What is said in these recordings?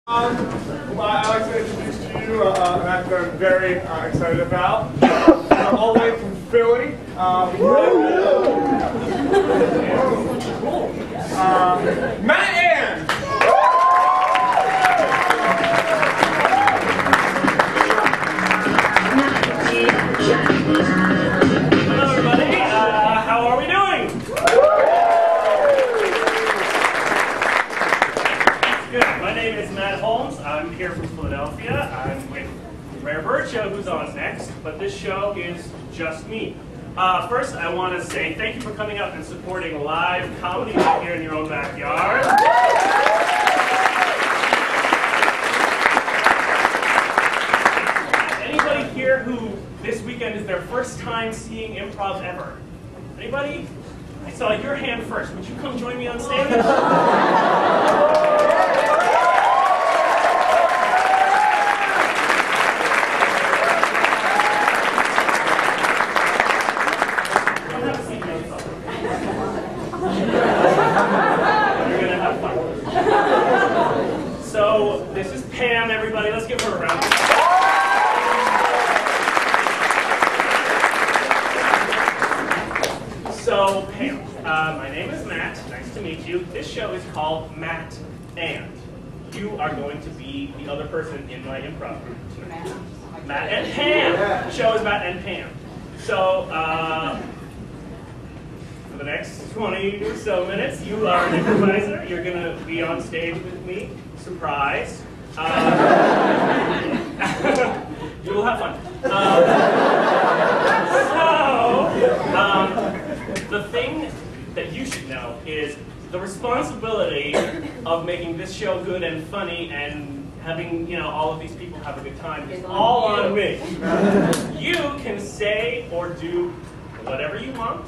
Well, I'd like to introduce to you an act that I'm very excited about. All the way from Philly. Matt Holmes. Hello everybody, how are we doing? Good. My name is Matt Holmes. I'm here from Philadelphia. I'm with the Rare Bird Show, who's on next, but this show is just me. First, I want to say thank you for coming out and supporting live comedy right here in your own backyard. Anybody here who this weekend is their first time seeing improv ever? Anybody? I saw your hand first. Would you come join me on stage? You're gonna have fun. So this is Pam, everybody. Let's give her a round. So, Pam, my name is Matt. Nice to meet you. This show is called Matt and. You are going to be the other person in my improv group tonight. Matt and Pam. The show is Matt and Pam. So, for the next 20 or so minutes, you are an improviser. You're going to be on stage with me. Surprise. You will have fun. The thing that you should know is the responsibility of making this show good and funny and having, all of these people have a good time is all on me. You can say or do whatever you want.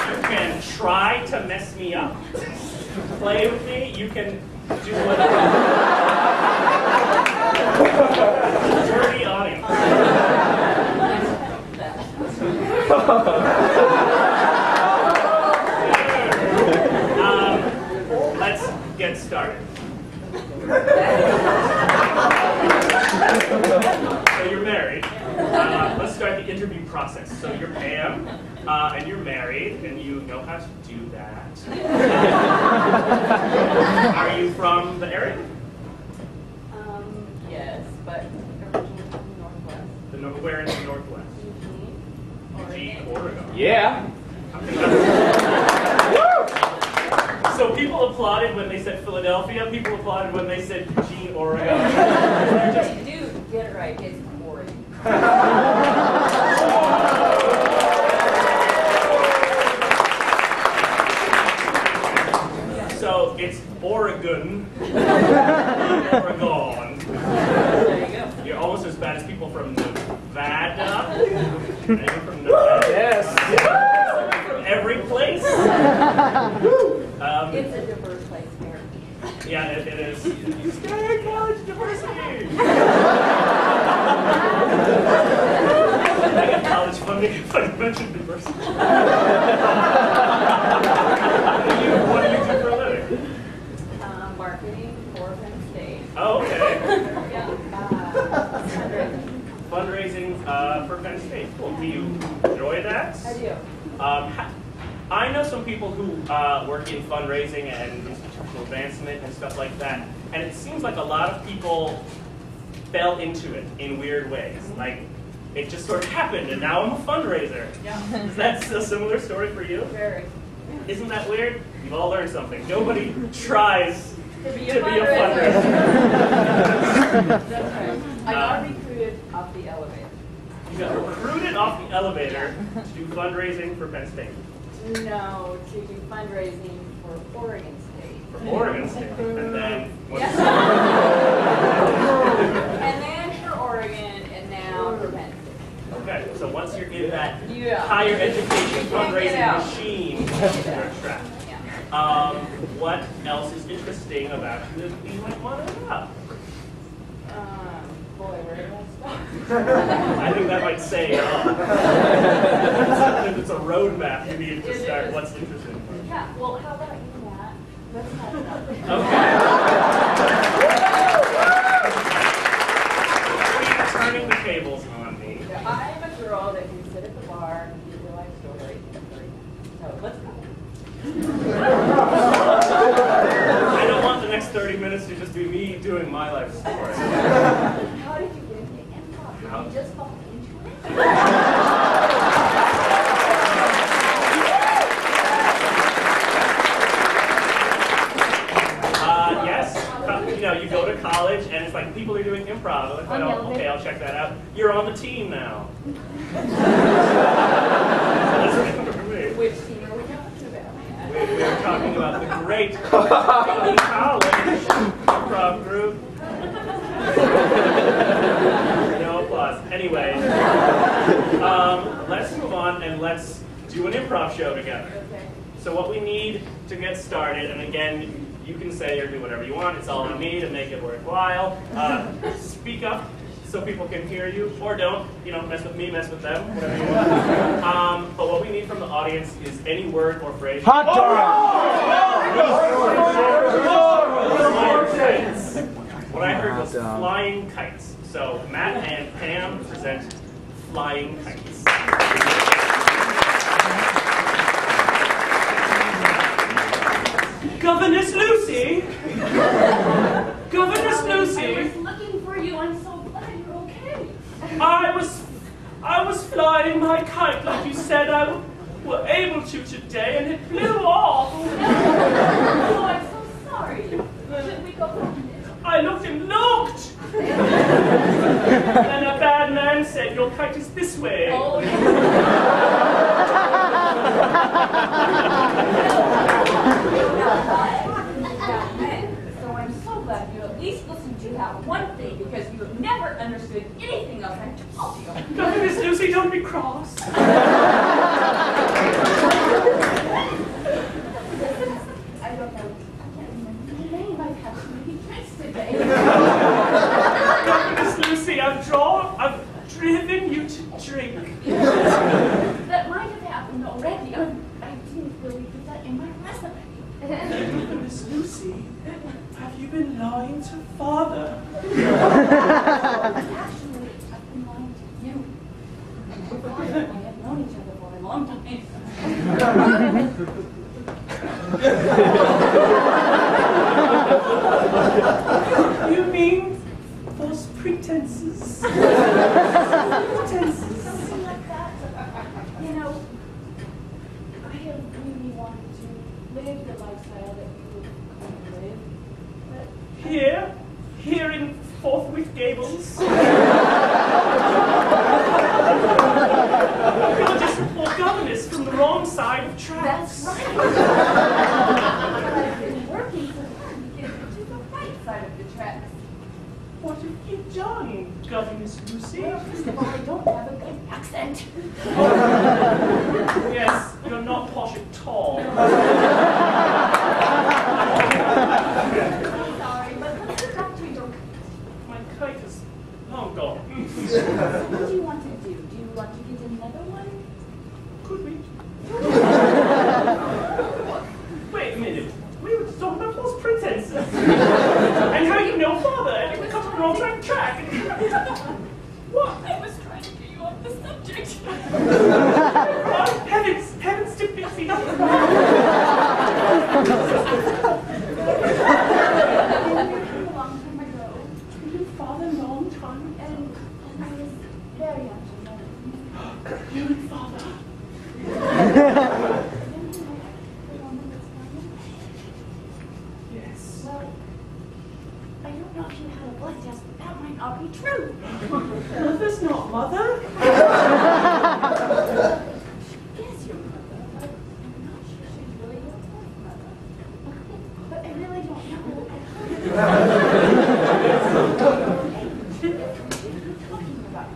You can try to mess me up. Play with me, you can do whatever. Dirty audience. Let's get started. So you're married. Let's start the interview process. So you're Pam, and you're married, and you know how to do that. Are you from the area? Yes, but originally from the Northwest. Where in the Northwest? Eugene, Oregon. Yeah. So people applauded when they said Philadelphia. People applauded when they said Eugene, Oregon. Dude, get it right. It's Oregon. So it's Oregon. Oregon. There you go. You're almost as bad as people from Nevada. Anyone from Nevada? Yes. From every place. It's a diverse place, apparently. Yeah, it is. Stay college diversity. I got college funding if I mentioned diversity. What do you do for a living? Marketing for Penn State. Oh, okay. Yeah. Fundraising. Fundraising for Penn State. Cool. Do you enjoy that? I do. I know some people who work in fundraising and institutional advancement and stuff like that, and it seems like a lot of people fell into it in weird ways. Like, it just sort of happened, and now I'm a fundraiser. Yeah. Is that a similar story for you? Very. Isn't that weird? You've all learned something. Nobody tries To be to be a fundraiser. That's right. I got recruited off the elevator. You got recruited off the elevator to do fundraising for Penn State. No, to do fundraising for Oregon State. For Oregon State. And then Yes. And then for Oregon, and now for Penn State. okay, so once you're in that Yeah. higher education You can't get fundraising out. machine, you're trapped. Yeah. What else is interesting about you that we might want to know? Boy, where did I start? I think that might say it all. If it's a roadmap, you need to start what's interesting. Yeah, well, how about you, Matt? Let's talk about it. Okay. You're turning the tables on me. I'm a girl that can sit at the bar and give your life story. So let's go. I don't want the next 30 minutes to just be me doing my life story. How did you get into improv? Did you just fall into it? Yes. You know, you go to college and it's like people are doing improv. I'm like, oh, okay, I'll check that out. You're on the team now. Which team are we talking about? We're talking about the great college improv group. No applause. Anyway, let's move on and let's do an improv show together. Okay. So what we need to get started, and again, you can say or do whatever you want. It's all on me to make it worthwhile. Speak up so people can hear you, or don't. You know, mess with me, mess with them, whatever you want. But what we need from the audience is any word or phrase. Hot dog! What I heard was flying kites. So Matt and Pam present flying kites. Governess Lucy! Governess Lucy! I was looking for you. I'm so glad you're okay. I was flying my kite like you said I were able to today, and it blew off. Oh, I'm so sorry. Should we go home? I looked and looked! And a bad man said, your kite is this way. Oh, so I'm so glad you at least listened to that one thing, because you have never understood anything else I told you. Governess Lucy, don't be cross. I don't know. I can't remember your name. I've had too many drinks today. Governess Lucy, I've driven you to drink. That might have happened already. I didn't really put that in my resume. Governess Lucy, have you been lying to father? Actually, I've been lying to you. My father and I have known each other for a long time. You mean false pretenses? Pretenses. Something like that. You know, I have really wanted to live the lifestyle that you would live, but Here in Forthwith Gables. You're just a poor governess from the wrong side of tracks. that's right. But I've been working so hard to get to the right side of the tracks. What have you done, Governess Lucy? Well, first of all, I don't have a good accent. Yes, you're not posh at all. I'm sorry, but let's get back to your... My kite is long gone. What do you want to do? Do you want to get another one? Could we? Wait a minute. We were just talking about false pretenses. And how you know father, and we come from the wrong track. What? I was trying to get you off the subject. Oh, heavens to Pixie. It's been a long time ago, Your father, long time. and I was very young. You and father. Yes. Well, I don't know if you had a blood test, but that might not be true. Mother's not mother. Yes, your mother, but I'm not sure she's really your birth mother. But I really don't know.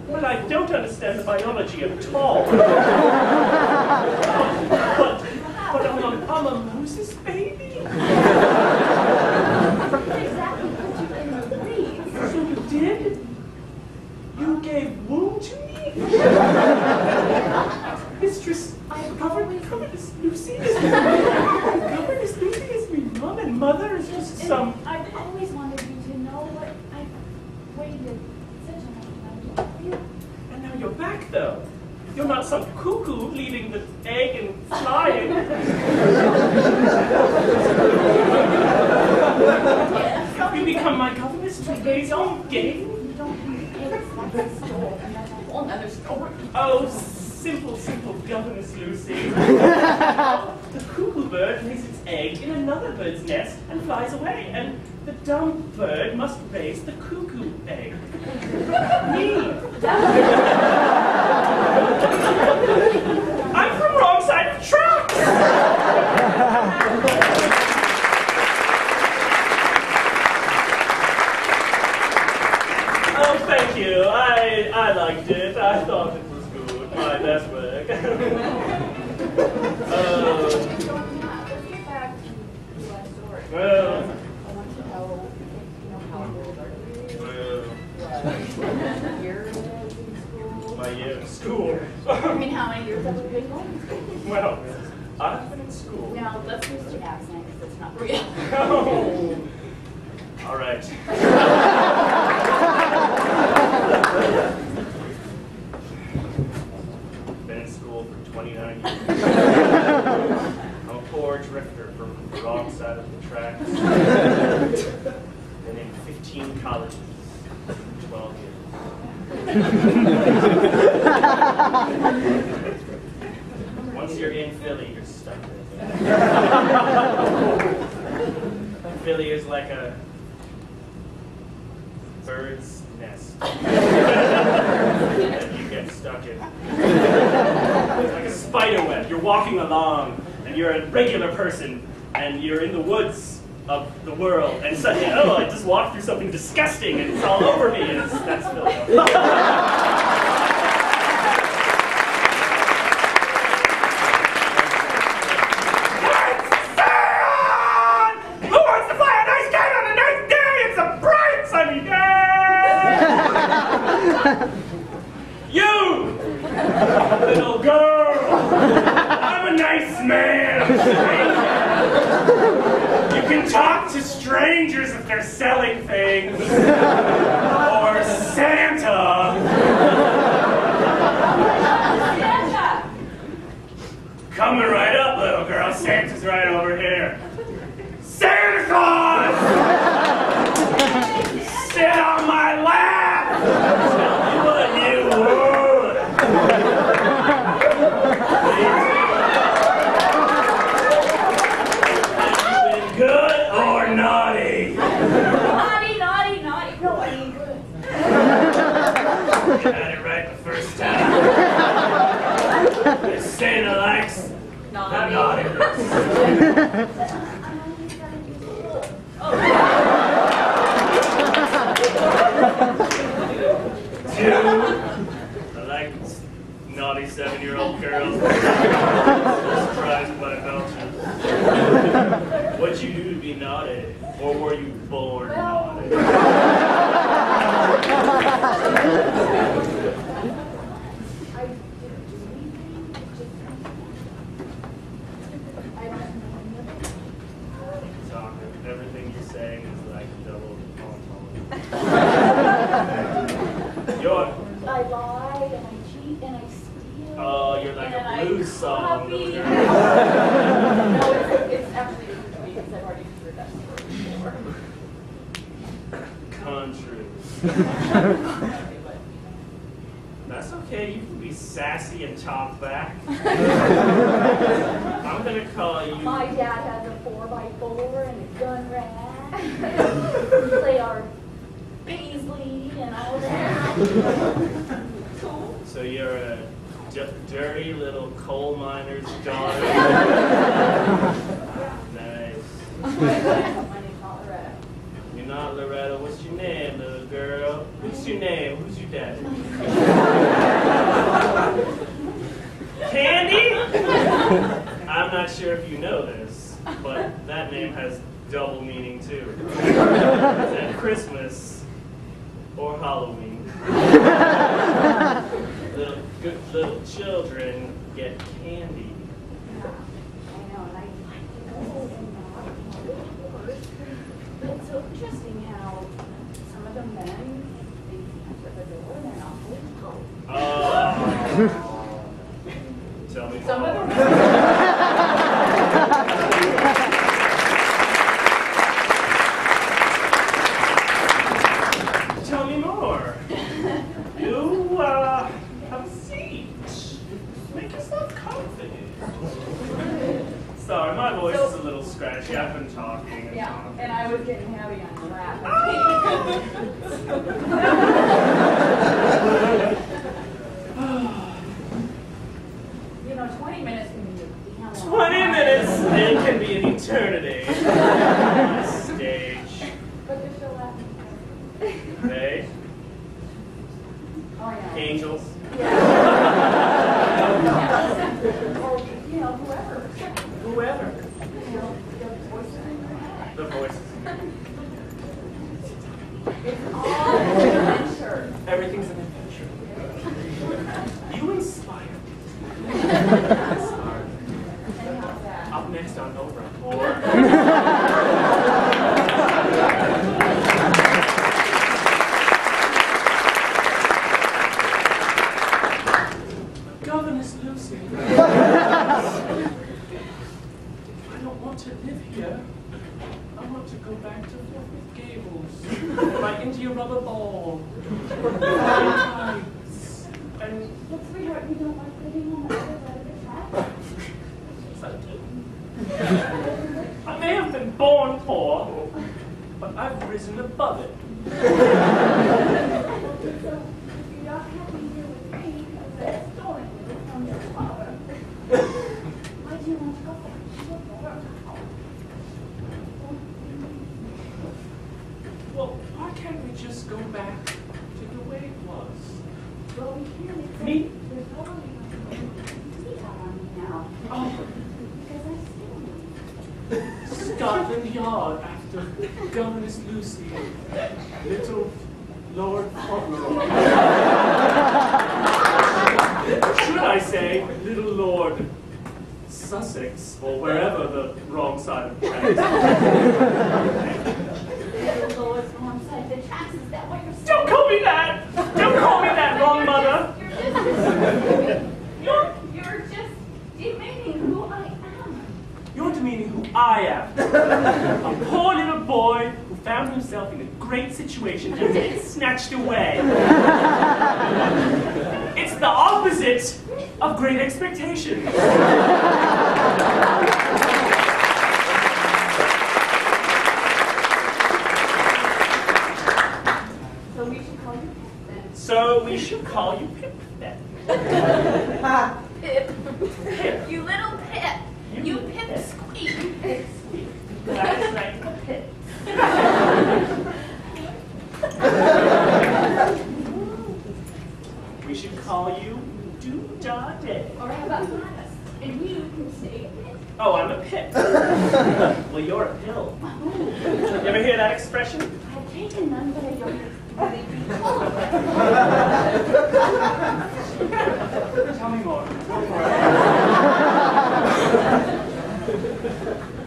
Well, I don't understand the biology at all. but I'm a moose's baby. What exactly put you in the breeze? So you did? You gave come to me? Mistress, Governess Lucy Governess Lucy is me mom, and mother is just some... I've always wanted you to know what I've waited such a long time to tell you. And now you're back, though. You're not some cuckoo leaving the egg and flying. You become my governess to raise your game? You don't have eggs like I stole, and that's a whole other story. Oh, simple governess Lucy. The cuckoo bird lays its egg in another bird's nest and flies away, and the dumb bird must raise the cuckoo egg. Me. I'm from wrong side of the tracks. Oh, thank you. I liked it. I thought it was good. My best work. Let's get back to my story. Well, I want to know, how old are you? What year it is in school? my year in school. I mean, how many years have you been going to school? Well, I've been in school. Now, let's use the accent because it's not real. Oh. All right. Been in school for 29 years. I'm a poor drifter from the wrong side of the tracks. Been in 15 colleges in 12 years. Once you're in Philly, you're stuck there. Philly is like a bird's nest that you get stuck in. It's like a spider web. You're walking along, and you're a regular person, and you're in the woods of the world, and suddenly, oh, I just walked through something disgusting, and it's all over me, and that's Philly. You! Little girl! I'm a nice man! You can talk to strangers if they're selling things. Or Santa! Santa! Coming right up, little girl. Santa's right over here. Santa Claus! Sit on my lap! Tell me what you would. Have you been good or naughty? Naughty, naughty, naughty. No, I ain't good. You had it right the first time. If Santa likes the naughtiness. I'm only 7 years old. Two, I like naughty 7-year-old girls. Surprised by culture. What'd you do to be naughty? Or were you born naughty? I didn't do anything. I don't know. Talking. Everything you're saying is like double entendre. You're... I lie and I cheat and I steal. Oh, you're like and a blues song. copy. Those are- No, it's actually because I've already heard that story before. Country. That's okay, you can be sassy and talk back. I'm gonna call you... My dad has a 4x4 and a gun rack. They are Paisley and all that. Cool. So you're a dirty little coal miner's daughter? Nice. My name's not Loretta. You're not Loretta. What's your name, little girl? What's your name? Who's your dad? Candy? I'm not sure if you know this, but that name has double meaning too. It's at Christmas or Halloween. get candy. Yeah, I know, and I like to go and knock. It's so interesting how some of the men, they answer the door and they're not fully clothed. Tell me Some of more. them. Tell me more. You, have a seat. Make yourself comfy. Sorry, my voice is a little scratchy. I've been talking and Yeah, talking. and I was getting heavy on the rap. You know, 20 minutes can be a damn long 20 time. minutes, it can be an eternity on the stage. But they're still laughing. They, Oh, yeah. angels. Yeah. Or, you know, whoever. Whoever. You know, the voices in your head. The voices. It's all an adventure. Everything's an adventure. You inspire me. Inspire me. And how's that? Up next on Oprah. Governess Lucy. I don't want to live here. I want to go back to Fort Gables. My India rubber ball. My tights. And Look, sweetheart, you don't like living on the other side of the track? yes, I do. I may have been born poor, but I've risen above it. So, if you're not happy here with me, because that's stolen you from your father, why do you want to go back to your father? Well, why can't we just go back to the way it was? Well, we can't accept Me? there's totally nothing to on me now. Oh, Because I still need Scotland Yard after Governess Lucy, little Lord Fauntleroy. Should I say, little Lord Sussex, or wherever the wrong side of the tracks is. the lowest wrong side of the tracks. Is that what you're saying? Don't call me that! Don't call me that, wrong mother! You're just demeaning who I am. You're demeaning who I am. A poor little boy who found himself in a great situation and then snatched away. It's the opposite of great expectations. So we should call you Pip then. So we should call you Pip then. Pip. Pip. You little Pip. You Pip Pip. squeak. Pip. That's like a pip. We should call you Do-Da-Day. Or how about Gladys? And you can stay Pip. Oh, I'm a pip. Well, you're a pill. You ever hear that expression? I've taken none, but I don't really be Tell me more.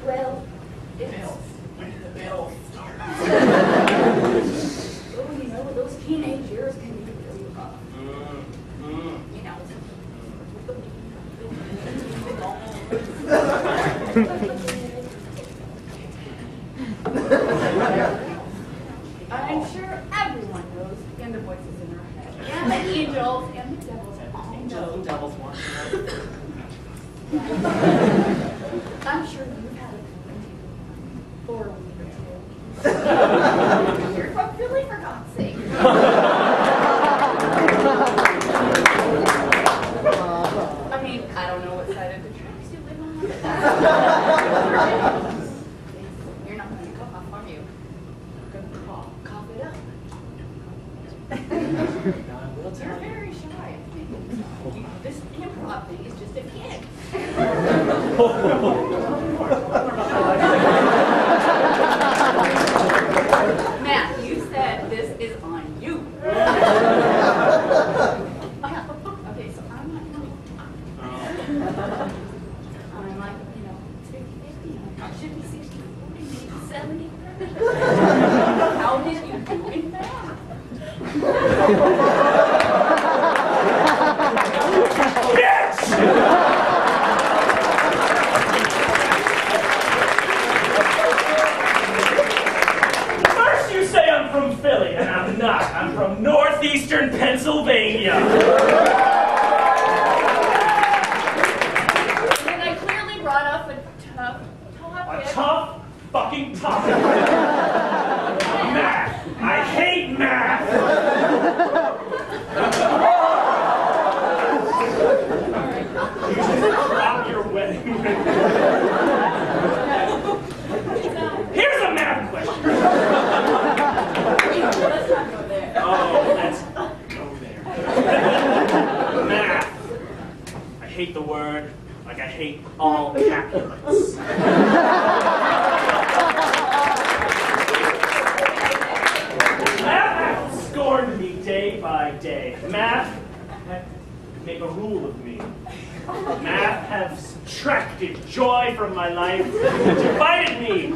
Well, it's... Pills. When did the pills start? Oh, you know, those teenage years can be really rough. You know, I'm sure everyone knows and the voices in our head. And the angels and the devils all Angels know. and devils want to know. I'm sure you've had a feeling or a week or two. You're from Philly, for God's sake. I mean, I don't know what side of the tracks you live on. You're not going to cough, are you? You're going to cough it up. You're very shy, I think. This improv thing is just a kid. Matt, you said this is on you. Okay, so I'm not going to talk. And I clearly brought up a tough topic. A tough fucking topic. Math. I hate math. You just drop your wedding ring. Here's a math question. Let's not go there. Oh, let's go there. Math. I hate the word like I hate all Catholics. Math has scorned me day by day. Math has made a rule of me. Math has subtracted joy from my life, divided me.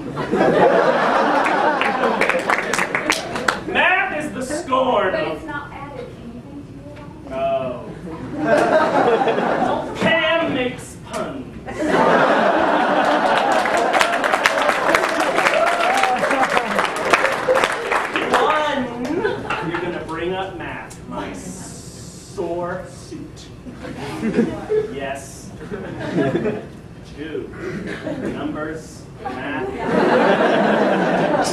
Math is the scorn But of... it's not added anything to it all. Oh. Pam makes puns. One, you're gonna bring up math, my sore suit. Yes. Two, numbers, math.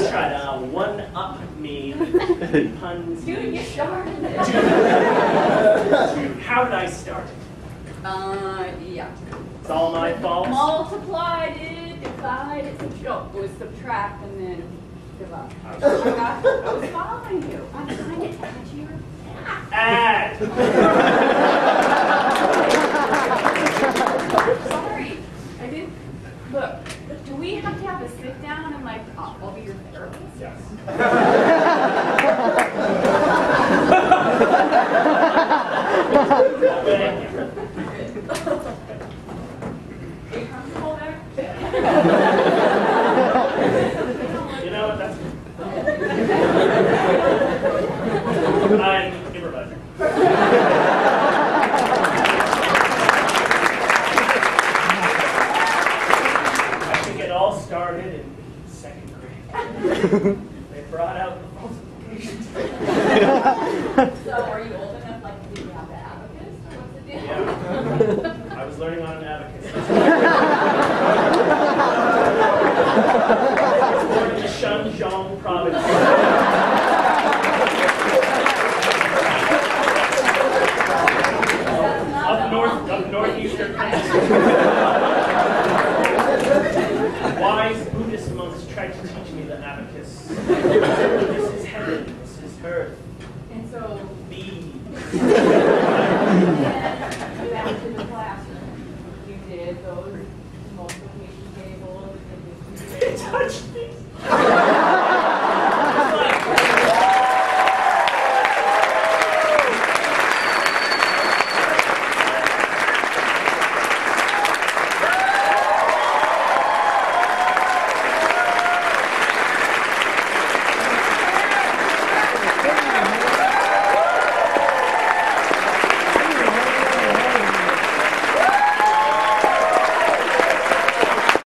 Try to one-up me, puns. Dude, you started it. Dude, how did I start? Yeah. It's all my fault. Multiplied it, divided, it was subtract and then divide. I was following you. I'm trying to add to your Add. Sorry, I didn't. Look, do we have to have a sit down and like, I'll be your therapist? Yes. Thank you. Are you comfortable there? You know what? That's. I'm improvising. I think it all started in second grade. They brought out the multiplication table. So are you old enough like to have the abacus or what's the deal? Yeah. I was learning on an abacus. Born in the Shanjiang province. Up northeastern country.